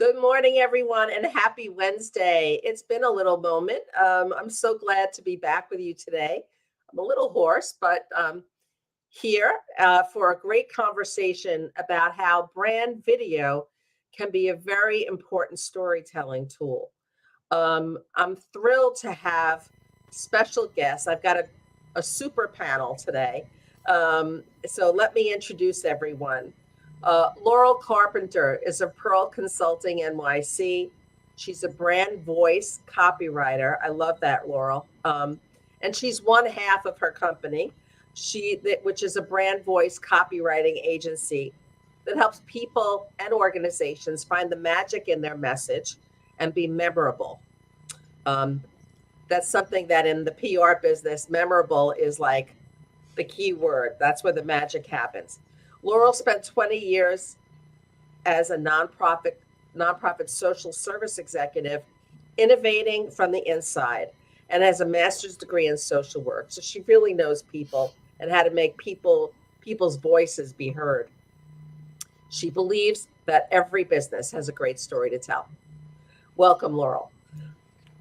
Good morning, everyone, and happy Wednesday. It's been a little moment. I'm so glad to be back with you today. I'm a little hoarse, but here for a great conversation about how brand video can be a very important storytelling tool. I'm thrilled to have special guests. I've got a super panel today. So let me introduce everyone. Laurel Carpenter is of Pearl Consulting NYC. She's a brand voice copywriter. I love that, Laurel. And she's one half of her company, which is a brand voice copywriting agency that helps people and organizations find the magic in their message and be memorable. Um, that's something that in the PR business, memorable is like the key word. That's where the magic happens. Laurel spent 20 years as a nonprofit social service executive, innovating from the inside, and has a master's degree in social work. So she really knows people and how to make people's voices be heard. She believes that every business has a great story to tell. Welcome, Laurel.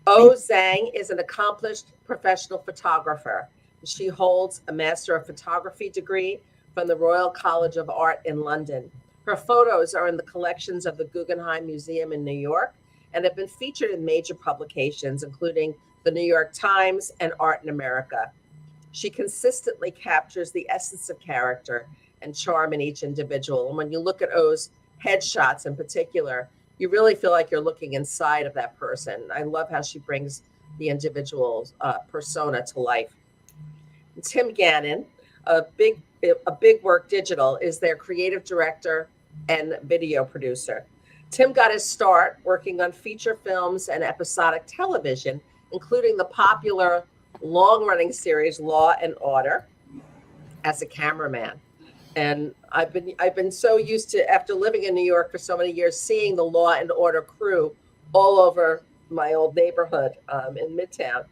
Oh Zhang is an accomplished professional photographer. She holds a Master of Photography degree from the Royal College of Art in London. Her photos are in the collections of the Guggenheim Museum in New York and have been featured in major publications, including the New York Times and Art in America. She consistently captures the essence of character and charm in each individual. And when you look at O's headshots in particular, you really feel like you're looking inside of that person. I love how she brings the individual's persona to life. Tim Gannon, a big work digital, is their creative director and video producer. Tim got his start working on feature films and episodic television, including the popular long-running series Law and Order as a cameraman. And I've been so used to, after living in New York for so many years, seeing the Law and Order crew all over my old neighborhood in Midtown.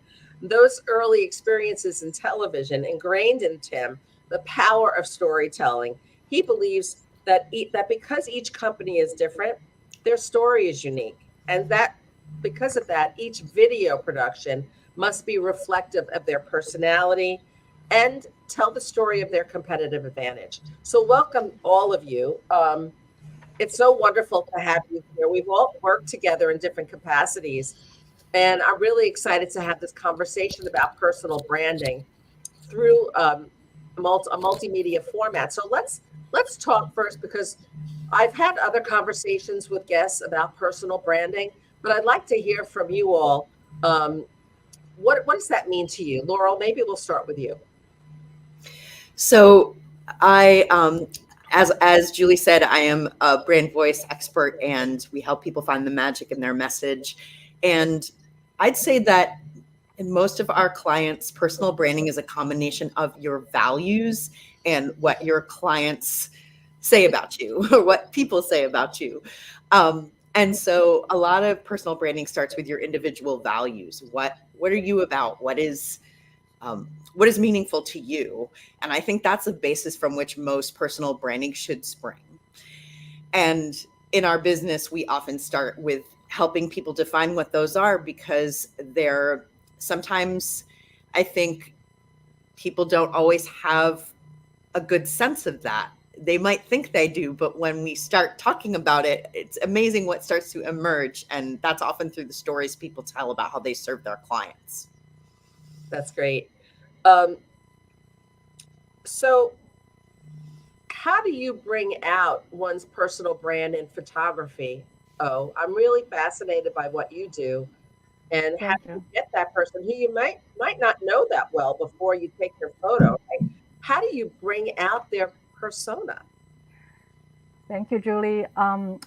Those early experiences in television ingrained in Tim the power of storytelling. He believes that that because each company is different, their story is unique, and that because of that, each video production must be reflective of their personality and tell the story of their competitive advantage. So, welcome all of you. It's so wonderful to have you here. We've all worked together in different capacities, and I'm really excited to have this conversation about personal branding through a multimedia format. So let's talk first, because I've had other conversations with guests about personal branding, but I'd like to hear from you all. What does that mean to you, Laurel? Maybe we'll start with you. So as Julie said, I am a brand voice expert, and we help people find the magic in their message. And I'd say that in most of our clients, personal branding is a combination of your values and what your clients say about you or what people say about you. And so a lot of personal branding starts with your individual values. What are you about? What is meaningful to you? And I think that's a basis from which most personal branding should spring. And in our business, we often start with helping people define what those are, because they're sometimes, I think, people don't always have a good sense of that. They might think they do, but when we start talking about it, it's amazing what starts to emerge. And that's often through the stories people tell about how they serve their clients. That's great. So how do you bring out one's personal brand in photography? Oh, I'm really fascinated by what you do, and how Thank you you. get that person who you might not know that well before you take their photo, right? How do you bring out their persona? Thank you, Julie.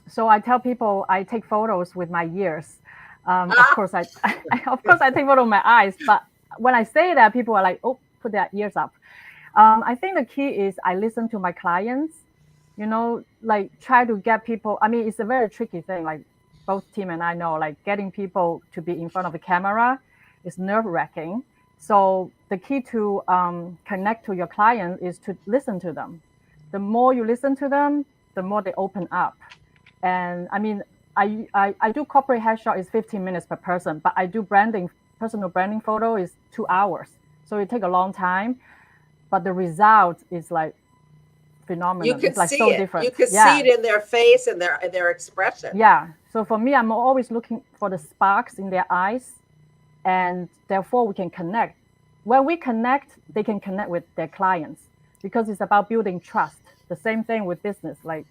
So I tell people I take photos with my ears. Of Ah, course, of course I take photo with my eyes. But when I say that, people are like, "Oh, put their ears up." I think the key is I listen to my clients. Like try to get people. I mean, it's a very tricky thing. Like both Tim and I know, like getting people to be in front of the camera is nerve-wracking. So the key to connect to your client is to listen to them. The more you listen to them, the more they open up. And I mean, I do corporate headshot is 15 minutes per person, but I do personal branding photo is 2 hours. So it take a long time, but the result is like phenomenal. You can It's like see so it. different. You can see it in their face and their expression. Yeah. So for me, I'm always looking for the sparks in their eyes, and therefore we can connect. When we connect, they can connect with their clients because it's about building trust. The same thing with business. Like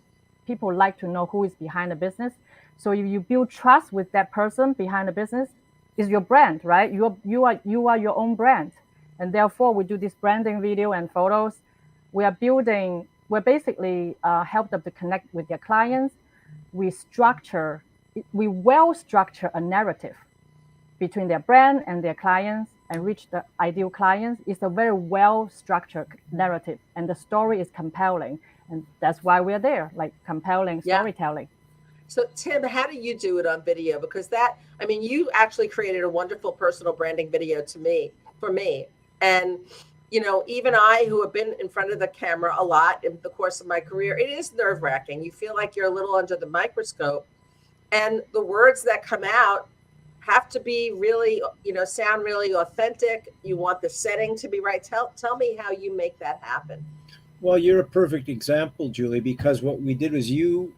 people like to know who is behind the business. So if you build trust with that person behind the business, is your brand, right? You are your own brand, and therefore we do this branding video and photos. We're basically help them to connect with their clients. We well structure a narrative between their brand and their clients and reach the ideal clients. It's a very well structured narrative, and the story is compelling, and that's why we're there, like compelling storytelling. So Tim, how do you do it on video? Because you actually created a wonderful personal branding video for me. And, even I, who have been in front of the camera a lot in the course of my career, it is nerve wracking. You feel like you're a little under the microscope, and the words that come out have to be really, sound really authentic. You want the setting to be right. Tell me how you make that happen. Well, you're a perfect example, Julie, because what we did was you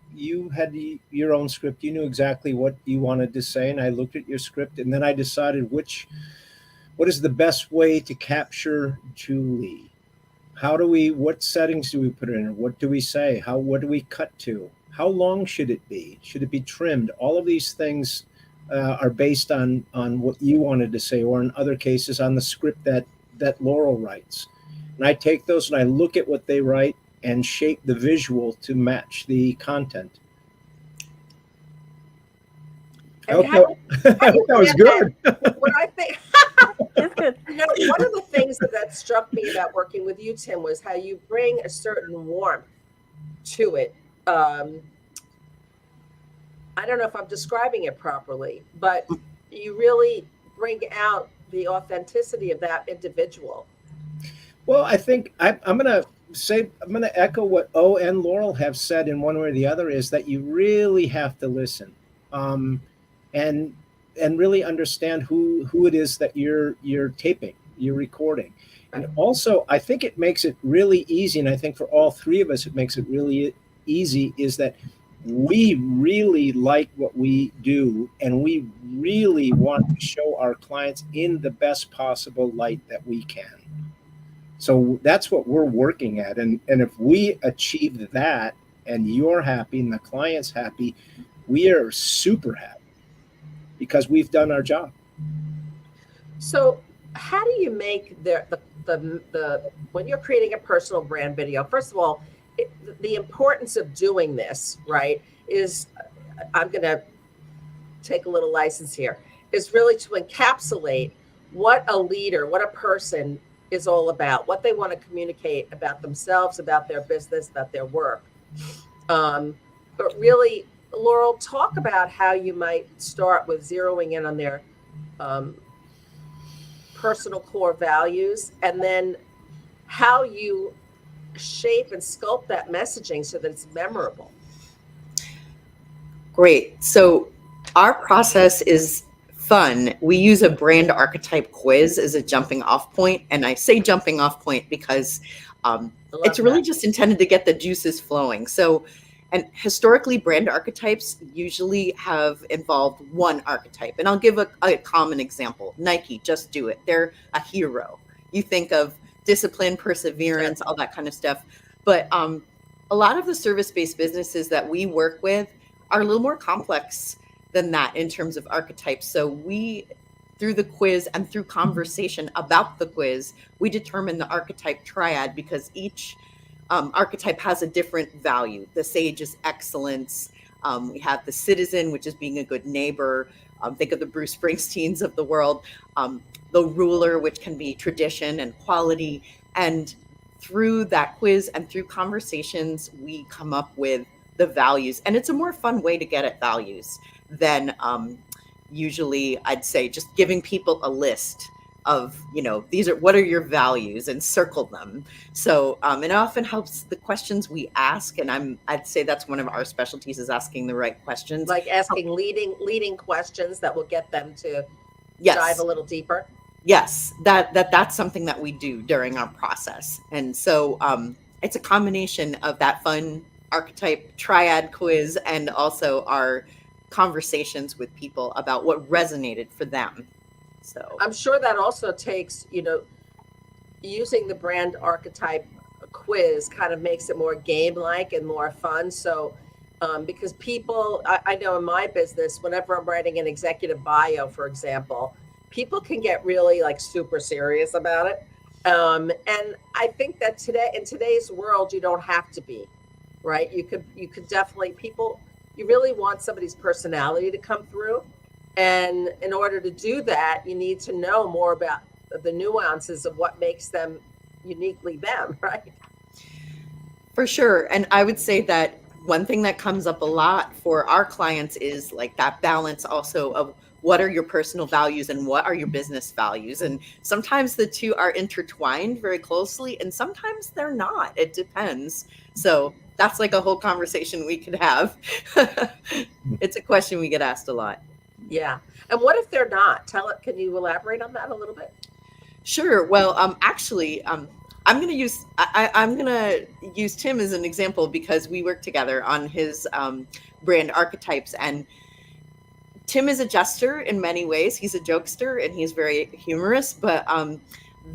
had your own script. You knew exactly what you wanted to say, and I looked at your script, and then I decided what is the best way to capture Julie? What settings do we put her in? What do we say? What do we cut to? How long should it be? Should it be trimmed? All of these things are based on what you wanted to say, or in other cases on the script that Laurel writes. And I take those and I look at what they write and shape the visual to match the content. I hope that was good. What I think, it's good. One of the things that struck me about working with you, Tim, was how you bring a certain warmth to it. I don't know if I'm describing it properly, but you really bring out the authenticity of that individual. Well, I think I'm going to echo what O and Laurel have said in one way or the other, is that you really have to listen, and really understand who it is that you're taping, you're recording. And also, I think it makes it really easy, and I think for all three of us, it makes it really easy, is that we really like what we do, and we really want to show our clients in the best possible light that we can. So that's what we're working at. And if we achieve that and you're happy and the client's happy, we are super happy because we've done our job. So how do you make the when you're creating a personal brand video, first of all, the importance of doing this, right, is, I'm going to take a little license here, is really to encapsulate what a leader, what a person is all about, what they want to communicate about themselves, about their business, about their work. But really, Laurel, talk about how you might start with zeroing in on their personal core values, and then how you shape and sculpt that messaging so that it's memorable. Great. So our process is fun. We use a brand archetype quiz as a jumping off point. And I say jumping off point because it's really just intended to get the juices flowing. So, and historically, brand archetypes usually have involved one archetype. And I'll give a common example. Nike, just do it. They're a hero. You think of discipline, perseverance, all that kind of stuff. But a lot of the service-based businesses that we work with are a little more complex than that in terms of archetypes. So we, through the quiz and through conversation about the quiz, we determine the archetype triad because each archetype has a different value. The sage is excellence. We have the citizen, which is being a good neighbor. Think of the Bruce Springsteens of the world. The ruler, which can be tradition and quality. And through that quiz and through conversations, we come up with the values. And it's a more fun way to get at values than usually, I'd say, just giving people a list of, what are your values, and circle them. So it often helps the questions we ask. And I'd say that's one of our specialties, is asking the right questions. Like asking leading questions that will get them to Yes. dive a little deeper. Yes, that's something that we do during our process. And so it's a combination of that fun archetype triad quiz and also our conversations with people about what resonated for them. So I'm sure that also takes, using the brand archetype quiz kind of makes it more game-like and more fun. So because people, I know in my business, whenever I'm writing an executive bio, for example, people can get really like super serious about it. And I think that in today's world, you don't have to be, right? You could definitely, you really want somebody's personality to come through. And in order to do that, you need to know more about the nuances of what makes them uniquely them, right? for sure. And I would say that one thing that comes up a lot for our clients is like that balance also of what are your personal values and what are your business values. And sometimes the two are intertwined very closely, and sometimes they're not. It depends. So that's like a whole conversation we could have. It's a question we get asked a lot. Yeah. And what if they're not? Can you elaborate on that a little bit? Sure. Well, actually, I'm going to use Tim as an example, because we work together on his brand archetypes, and Tim is a jester in many ways. He's a jokester and he's very humorous, but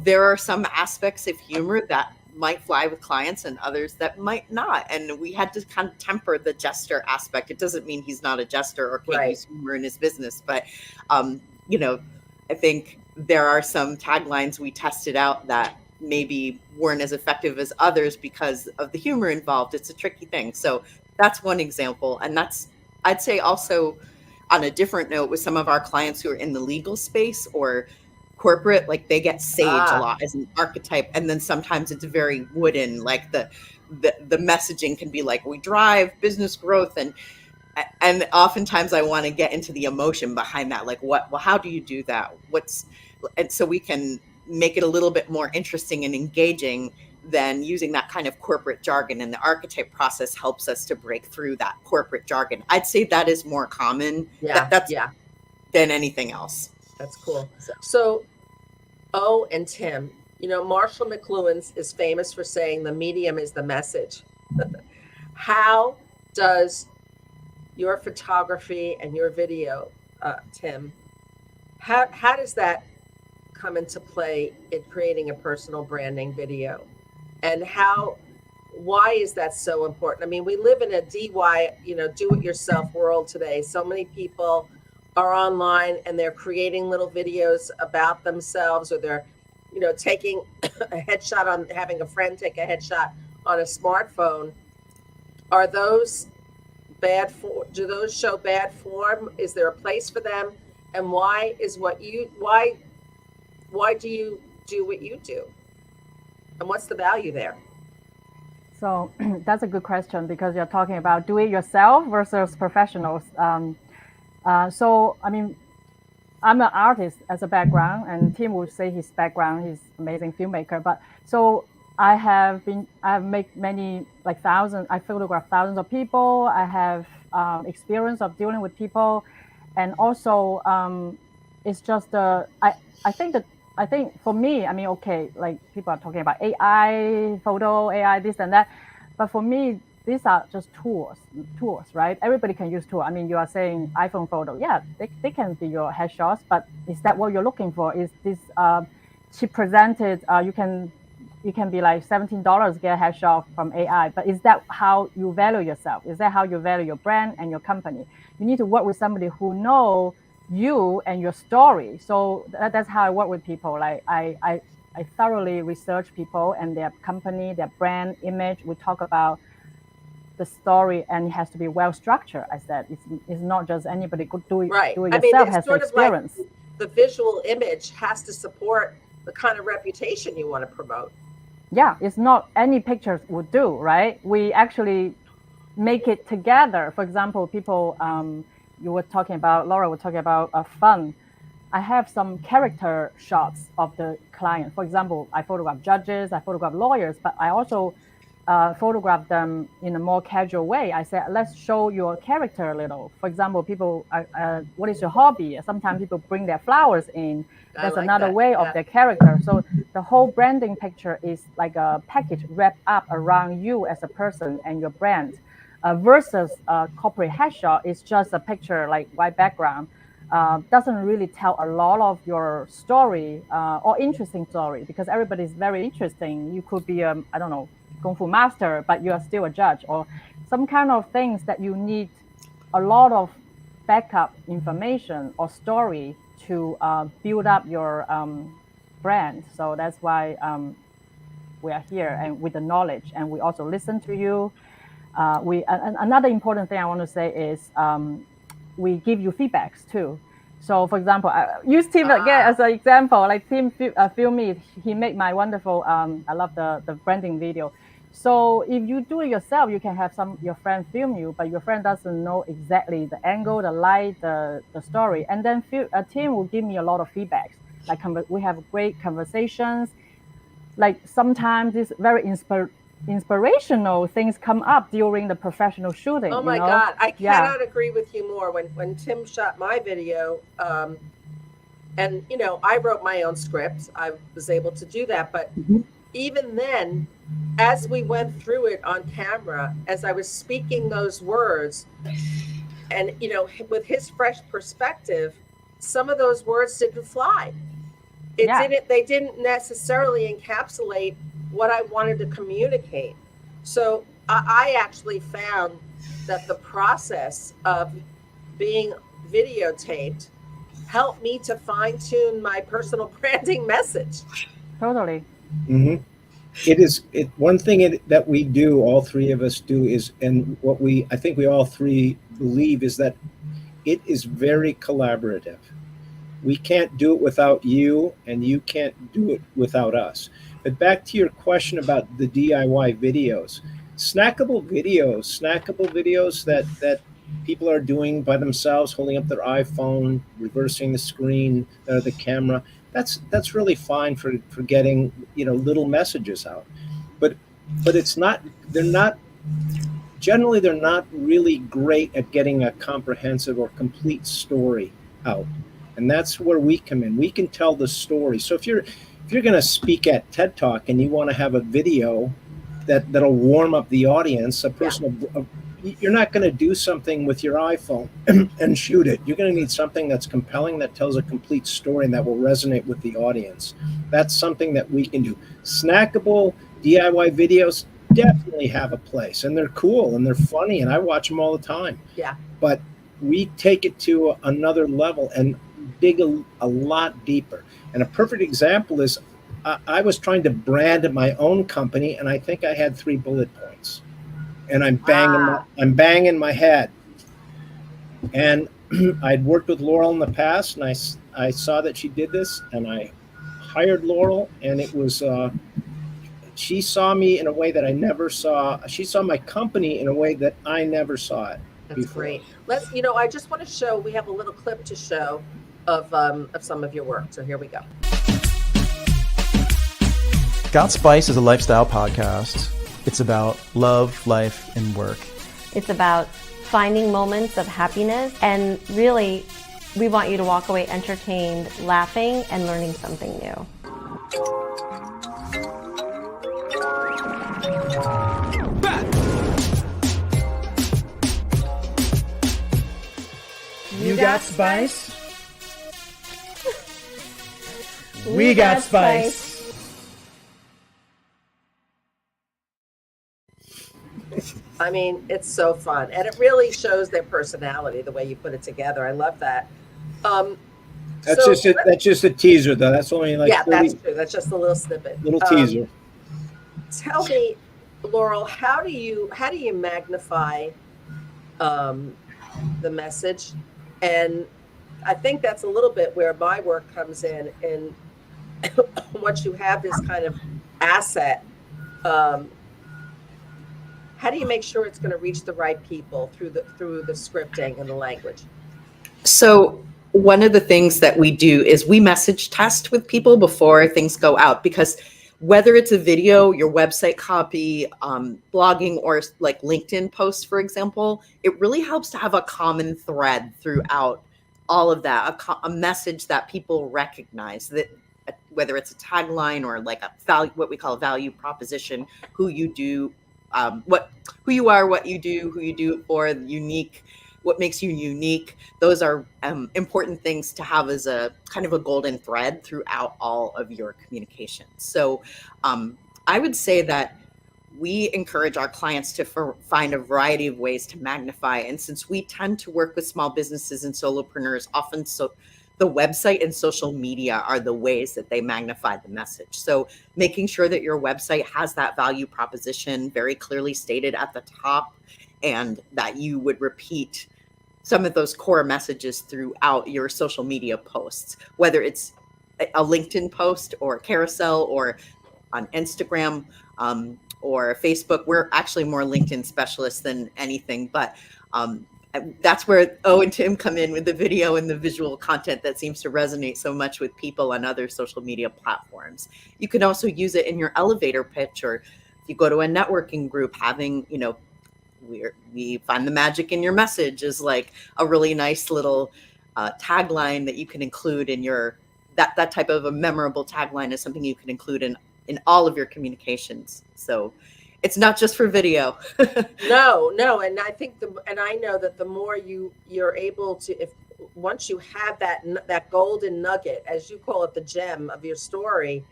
there are some aspects of humor that might fly with clients and others that might not. And we had to kind of temper the jester aspect. It doesn't mean he's not a jester or can't use humor in his business, but I think there are some taglines we tested out that maybe weren't as effective as others because of the humor involved. It's a tricky thing. So that's one example. And I'd say also on a different note, with some of our clients who are in the legal space or corporate, like they get sage a lot as an archetype. And then sometimes it's very wooden, like the messaging can be like, we drive business growth. And oftentimes I want to get into the emotion behind that. Like how do you do that? And so we can make it a little bit more interesting and engaging than using that kind of corporate jargon. And the archetype process helps us to break through that corporate jargon. I'd say that is more common than anything else. That's cool. So O and Tim, Marshall McLuhan's is famous for saying the medium is the message. How does your photography and your video, Tim, how does that come into play in creating a personal branding video? And why is that so important? I mean, we live in a do-it-yourself world today. So many people are online and they're creating little videos about themselves, or they're, taking a headshot having a friend take a headshot on a smartphone. Are those do those show bad form? Is there a place for them? And why do you do what you do? And what's the value there? So that's a good question, because you're talking about do it yourself versus professionals. So, I mean, I'm an artist as a background, and Tim would say his background, he's an amazing filmmaker. But so I've made many, like I photographed thousands of people. I have experience of dealing with people. And also it's just, I think for me, I mean, okay, like people are talking about AI, photo, AI, this and that. But for me, these are just tools, right? Everybody can use tools. I mean, you are saying iPhone photo. Yeah, they can be your headshots, but is that what you're looking for? Is this cheap presented? You can be like $17 get a headshot from AI, but is that how you value yourself? Is that how you value your brand and your company? You need to work with somebody who know you and your story. So that's how I work with people. Like I thoroughly research people and their company, their brand image. We talk about the story, and it has to be well structured. I said it's not just anybody could do it. Right. Do it yourself. Has sort the experience. Like the visual image has to support the kind of reputation you want to promote. Yeah, it's not any pictures would do, right? We actually make it together. For example, people, Laura was talking about fun. I have some character shots of the client. For example, I photograph judges, I photograph lawyers, but I also photograph them in a more casual way. I said, let's show your character a little. For example, people, what is your hobby? Sometimes people bring their flowers in. I That's like another that. way of Yeah. their character. So the whole branding picture is like a package wrapped up around you as a person and your brand. Versus a corporate headshot is just a picture like white background. Doesn't really tell a lot of your story or interesting story, because everybody is very interesting. You could be I don't know, kung fu master, but you are still a judge, or some kind of things that you need a lot of backup information or story to build up your brand. So that's why we are here and with the knowledge, and we also listen to you. Another important thing I want to say is we give you feedbacks too. So, for example, use Tim again as an example. Like Tim film me, he made my wonderful. I love the branding video. So if you do it yourself, you can have your friend film you, but your friend doesn't know exactly the angle, the light, the story, and then Tim will give me a lot of feedbacks. Like we have great conversations. Like sometimes it's very inspirational things come up during the professional shooting. Oh my you know? God, I Yeah. cannot agree with you more. When Tim shot my video, and I wrote my own script, I was able to do that. But even then, as we went through it on camera, as I was speaking those words, and with his fresh perspective, some of those words didn't fly. They didn't necessarily encapsulate what I wanted to communicate. So I actually found that the process of being videotaped helped me to fine tune my personal branding message. Totally. Mm-hmm. One thing that we do, all three of us do, is, and what I think we all three believe, is that it is very collaborative. We can't do it without you, and you can't do it without us. But back to your question about the DIY videos, snackable videos that people are doing by themselves, holding up their iPhone, reversing the screen, the camera. That's really fine for getting little messages out. But it's not. Generally, they're not really great at getting a comprehensive or complete story out. And that's where we come in. We can tell the story. So if you're going to speak at TED Talk and you want to have a video that'll warm up the audience, you're not going to do something with your iPhone and shoot it. You're going to need something that's compelling, that tells a complete story, and that will resonate with the audience. That's something that we can do. Snackable DIY videos definitely have a place, and they're cool and they're funny, and I watch them all the time. Yeah. But we take it to another level and dig a lot deeper. And a perfect example is I was trying to brand my own company, and I think I had 3 bullet points, and I'm banging my head. And I'd worked with Laurel in the past, and I saw that she did this, and I hired Laurel, and it was she saw me in a way that I never saw. She saw my company in a way that I never saw it. That's before. great. I just want to show, we have a little clip to show of some of your work. So here we go. Got Spice is a lifestyle podcast. It's about love, life, and work. It's about finding moments of happiness, and really, we want you to walk away entertained, laughing, and learning something new. You got spice? We got spice. I mean, it's so fun, and it really shows their personality the way you put it together. I love that. That's just a teaser, though. That's only like 30, that's true. That's just a little snippet. Little teaser. Tell me, Laurel, how do you magnify the message? And I think that's a little bit where my work comes in. And once you have this kind of asset, how do you make sure it's going to reach the right people through the scripting and the language? So one of the things that we do is we message test with people before things go out, because whether it's a video, your website copy, blogging, or like LinkedIn posts, for example, it really helps to have a common thread throughout all of that, a message that people recognize, that whether it's a tagline or like a value, what we call a value proposition, who you do, who you are, what you do, who you do it for, unique, what makes you unique. Those are important things to have as a kind of a golden thread throughout all of your communications. So I would say that we encourage our clients to find a variety of ways to magnify. And since we tend to work with small businesses and solopreneurs, often the website and social media are the ways that they magnify the message. So making sure that your website has that value proposition very clearly stated at the top, and that you would repeat some of those core messages throughout your social media posts, whether it's a LinkedIn post or a carousel or on Instagram or Facebook. We're actually more LinkedIn specialists than anything, but that's where O and Tim come in with the video and the visual content that seems to resonate so much with people on other social media platforms. You can also use it in your elevator pitch, or if you go to a networking group, having, we find the magic in your message is like a really nice little tagline that you can include in your, that type of a memorable tagline is something you can include in all of your communications. So it's not just for video. No, and I think I know that the more you're able to, if once you have that golden nugget, as you call it, the gem of your story,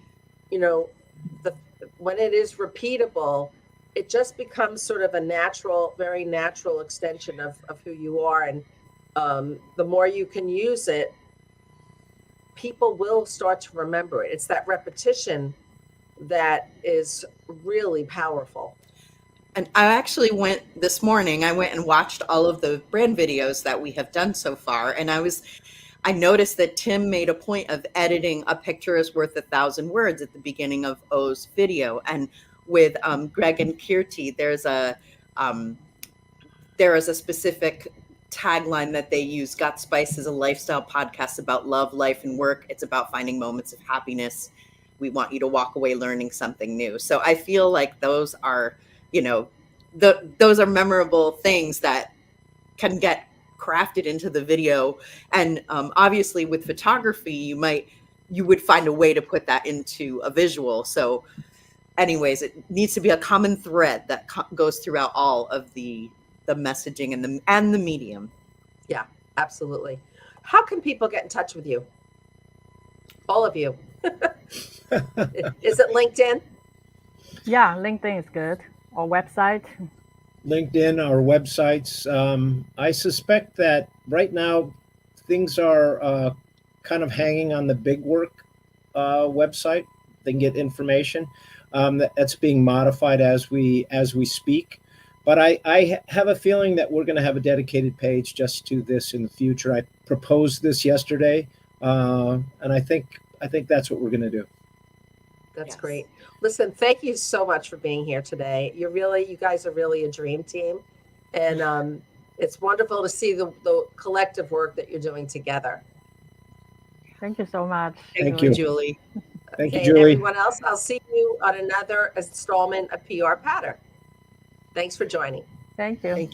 when it is repeatable, it just becomes sort of a very natural extension of who you are. And the more you can use it, people will start to remember it. It's that repetition that is really powerful. And I actually went this morning, I went and watched all of the brand videos that we have done so far. And I noticed that Tim made a point of editing "A picture is worth 1,000 words" at the beginning of O's video. And with Greg and Kirti, there is a specific tagline that they use. Got Spice is a lifestyle podcast about love, life, and work. It's about finding moments of happiness. We want you to walk away learning something new. So I feel like those are, those are memorable things that can get crafted into the video. And obviously with photography, you would find a way to put that into a visual. So anyways, it needs to be a common thread that goes throughout all of the messaging and the medium. Yeah, absolutely. How can people get in touch with you? All of you. Is it LinkedIn? Yeah, LinkedIn is good. Or website. LinkedIn, our websites. I suspect that right now things are kind of hanging on the Big Work website. They can get information. That's being modified as we speak. But I have a feeling that we're going to have a dedicated page just to this in the future. I proposed this yesterday, and I think that's what we're going to do. That's Yes. great. Listen, thank you so much for being here today. You guys are really a dream team. And it's wonderful to see the collective work that you're doing together. Thank you so much. Thank you. Julie. Thank you, And Julie. everyone else, I'll see you on another installment of PR Patter. Thanks for joining. Thank you. Thank